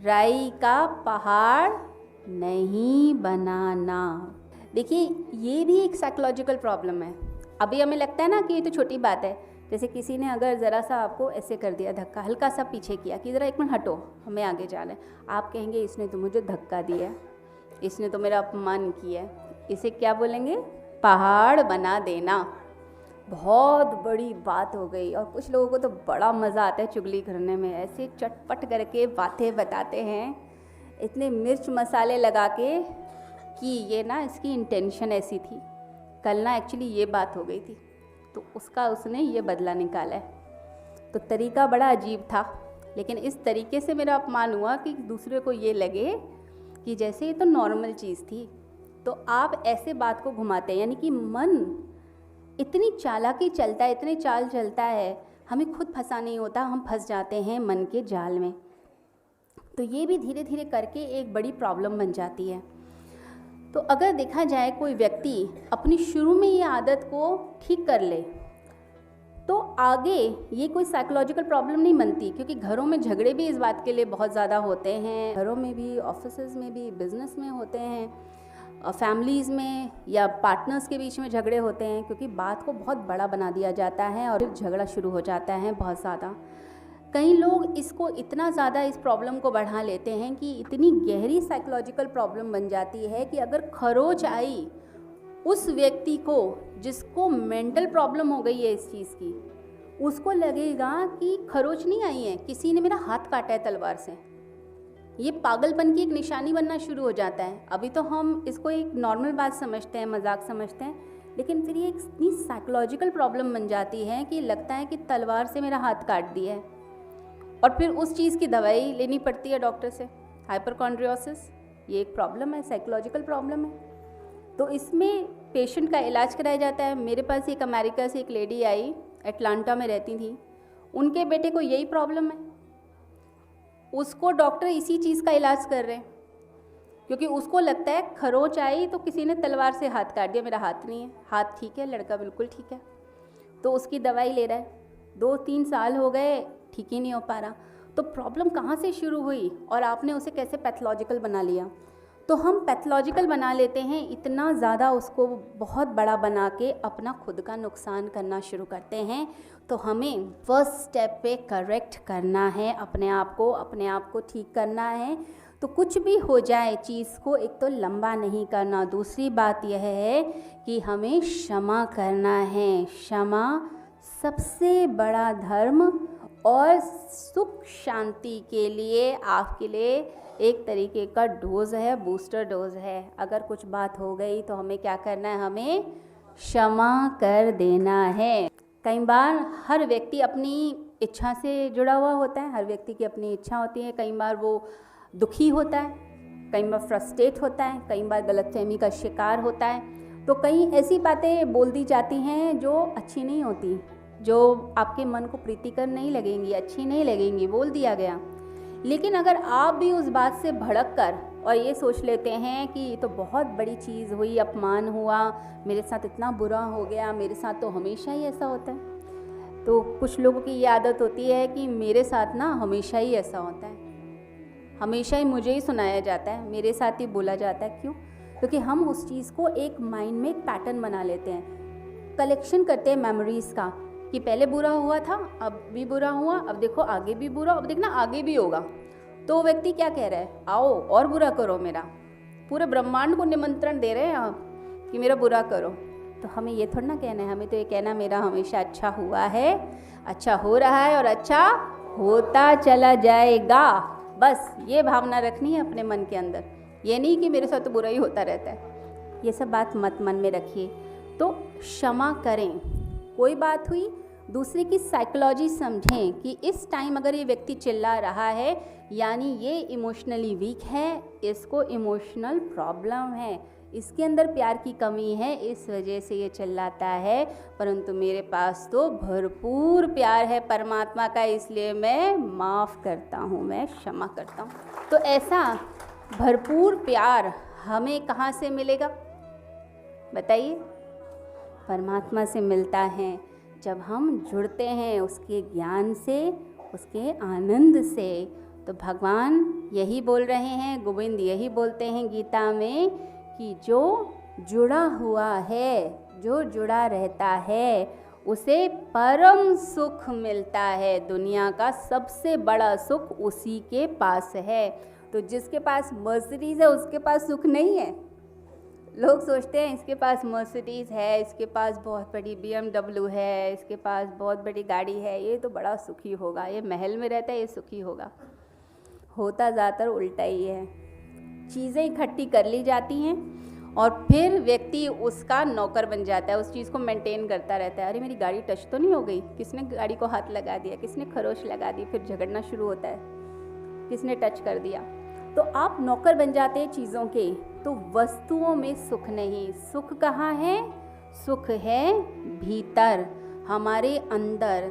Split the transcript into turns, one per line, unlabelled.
राई का पहाड़ नहीं बनाना। देखिए, ये भी एक साइकोलॉजिकल प्रॉब्लम है। अभी हमें लगता है ना कि ये तो छोटी बात है, जैसे किसी ने अगर ज़रा सा आपको ऐसे कर दिया धक्का, हल्का सा पीछे किया कि ज़रा 1 मिनट हटो, हमें आगे जाना है। आप कहेंगे इसने तो मुझे धक्का दिया है, इसने तो मेरा अपमान किया है। इसे क्या बोलेंगे? पहाड़ बना देना। बहुत बड़ी बात हो गई। और कुछ लोगों को तो बड़ा मज़ा आता है चुगली करने में, ऐसे चटपट करके बातें बताते हैं, इतने मिर्च मसाले लगा के कि ये ना इसकी इंटेंशन ऐसी थी, कल ना एक्चुअली ये बात हो गई थी, तो उसका उसने ये बदला निकाला है। तो तरीका बड़ा अजीब था, लेकिन इस तरीके से मेरा अपमान हुआ कि दूसरे को ये लगे कि जैसे ये तो नॉर्मल चीज़ थी। तो आप ऐसे बात को घुमाते हैं, यानी कि मन इतनी चालाकी चलता है, इतने चाल चलता है, हमें खुद फंसा नहीं होता, हम फंस जाते हैं मन के जाल में। तो ये भी धीरे धीरे करके एक बड़ी प्रॉब्लम बन जाती है। तो अगर देखा जाए कोई व्यक्ति अपनी शुरू में ये आदत को ठीक कर ले तो आगे ये कोई साइकोलॉजिकल प्रॉब्लम नहीं बनती, क्योंकि घरों में झगड़े भी इस बात के लिए बहुत ज़्यादा होते हैं। घरों में भी, ऑफिसेज में भी, बिजनेस में होते हैं, फैमिलीज़ में या पार्टनर्स के बीच में झगड़े होते हैं, क्योंकि बात को बहुत बड़ा बना दिया जाता है और फिर झगड़ा शुरू हो जाता है बहुत ज़्यादा। कई लोग इसको इतना ज़्यादा, इस प्रॉब्लम को बढ़ा लेते हैं कि इतनी गहरी साइकोलॉजिकल प्रॉब्लम बन जाती है कि अगर खरोच आई उस व्यक्ति को जिसको मेंटल प्रॉब्लम हो गई है इस चीज़ की, उसको लगेगा कि खरोच नहीं आई है, किसी ने मेरा हाथ काटा है तलवार से। ये पागलपन की एक निशानी बनना शुरू हो जाता है। अभी तो हम इसको एक नॉर्मल बात समझते हैं, मजाक समझते हैं, लेकिन फिर ये एक इतनी साइकोलॉजिकल प्रॉब्लम बन जाती है कि लगता है कि तलवार से मेरा हाथ काट दिया है। और फिर उस चीज़ की दवाई लेनी पड़ती है डॉक्टर से। हाइपरकॉन्ड्रियोसिस ये एक प्रॉब्लम है, साइकोलॉजिकल प्रॉब्लम है। तो इसमें पेशेंट का इलाज कराया जाता है। मेरे पास एक अमेरिका से एक लेडी आई, एटलांटा में रहती थी, उनके बेटे को यही प्रॉब्लम है। उसको डॉक्टर इसी चीज़ का इलाज कर रहे हैं, क्योंकि उसको लगता है खरोच आई तो किसी ने तलवार से हाथ काट दिया, मेरा हाथ नहीं है, हाथ ठीक है, लड़का बिल्कुल ठीक है। तो उसकी दवाई ले रहा है, 2-3 साल हो गए, ठीक ही नहीं हो पा रहा। तो प्रॉब्लम कहाँ से शुरू हुई और आपने उसे कैसे पैथोलॉजिकल बना लिया? तो हम पैथोलॉजिकल बना लेते हैं, इतना ज़्यादा उसको बहुत बड़ा बना के अपना खुद का नुकसान करना शुरू करते हैं। तो हमें फर्स्ट स्टेप पे करेक्ट करना है अपने आप को ठीक करना है। तो कुछ भी हो जाए चीज़ को एक तो लंबा नहीं करना, दूसरी बात यह है कि हमें क्षमा करना है। क्षमा सबसे बड़ा धर्म और सुख शांति के लिए आपके लिए एक तरीके का डोज है, बूस्टर डोज है। अगर कुछ बात हो गई तो हमें क्या करना है? हमें क्षमा कर देना है। कई बार हर व्यक्ति अपनी इच्छा से जुड़ा हुआ होता है, हर व्यक्ति की अपनी इच्छा होती है। कई बार वो दुखी होता है, कई बार फ्रस्ट्रेट होता है, कई बार गलतफहमी का शिकार होता है। तो कई ऐसी बातें बोल दी जाती हैं जो अच्छी नहीं होती, जो आपके मन को प्रीतिकर नहीं लगेंगी, अच्छी नहीं लगेंगी, बोल दिया गया। लेकिन अगर आप भी उस बात से भड़क कर और ये सोच लेते हैं कि ये तो बहुत बड़ी चीज़ हुई, अपमान हुआ, मेरे साथ इतना बुरा हो गया, मेरे साथ तो हमेशा ही ऐसा होता है। तो कुछ लोगों की ये आदत होती है कि मेरे साथ ना हमेशा ही ऐसा होता है, हमेशा ही मुझे ही सुनाया जाता है, मेरे साथ ही बोला जाता है। क्यों? क्योंकि हम उस चीज़ को एक माइंड में एक पैटर्न बना लेते हैं, कलेक्शन करते हैं मेमोरीज़ का, कि पहले बुरा हुआ था, अब भी बुरा हुआ, अब देखो आगे भी बुरा, अब देखना आगे भी होगा। तो वो व्यक्ति क्या कह रहा है? आओ और बुरा करो मेरा। पूरे ब्रह्मांड को निमंत्रण दे रहे हैं आप कि मेरा बुरा करो। तो हमें ये थोड़ा ना कहना है, हमें तो ये कहना मेरा हमेशा अच्छा हुआ है, अच्छा हो रहा है और अच्छा होता चला जाएगा। बस ये भावना रखनी है अपने मन के अंदर, ये नहीं कि मेरे साथ तो बुरा ही होता रहता है। ये सब बात मत मन में रखिए। तो क्षमा करें, कोई बात हुई, दूसरे की साइकोलॉजी समझें कि इस टाइम अगर ये व्यक्ति चिल्ला रहा है यानी ये इमोशनली वीक है, इसको इमोशनल प्रॉब्लम है, इसके अंदर प्यार की कमी है, इस वजह से ये चिल्लाता है। परंतु मेरे पास तो भरपूर प्यार है परमात्मा का, इसलिए मैं माफ़ करता हूँ, मैं क्षमा करता हूँ। तो ऐसा भरपूर प्यार हमें कहाँ से मिलेगा बताइए? परमात्मा से मिलता है जब हम जुड़ते हैं उसके ज्ञान से, उसके आनंद से। तो भगवान यही बोल रहे हैं, गोविंद यही बोलते हैं गीता में कि जो जुड़ा हुआ है, जो जुड़ा रहता है, उसे परम सुख मिलता है। दुनिया का सबसे बड़ा सुख उसी के पास है। तो जिसके पास मर्सिडीज़ है उसके पास सुख नहीं है। लोग सोचते हैं इसके पास मर्सिडीज़ है, इसके पास बहुत बड़ी BMW है, इसके पास बहुत बड़ी गाड़ी है, ये तो बड़ा सुखी होगा, ये महल में रहता है, ये सुखी होगा। होता ज़्यादातर उल्टा ही है। चीज़ें इकट्ठी कर ली जाती हैं और फिर व्यक्ति उसका नौकर बन जाता है, उस चीज़ को मेंटेन करता रहता है। अरे मेरी गाड़ी टच तो नहीं हो गई, किसने गाड़ी को हाथ लगा दिया, किसने खरोच लगा दी, फिर झगड़ना शुरू होता है, किसने टच कर दिया। तो आप नौकर बन जाते हैं चीज़ों के। तो वस्तुओं में सुख नहीं, सुख कहाँ है? सुख है भीतर, हमारे अंदर।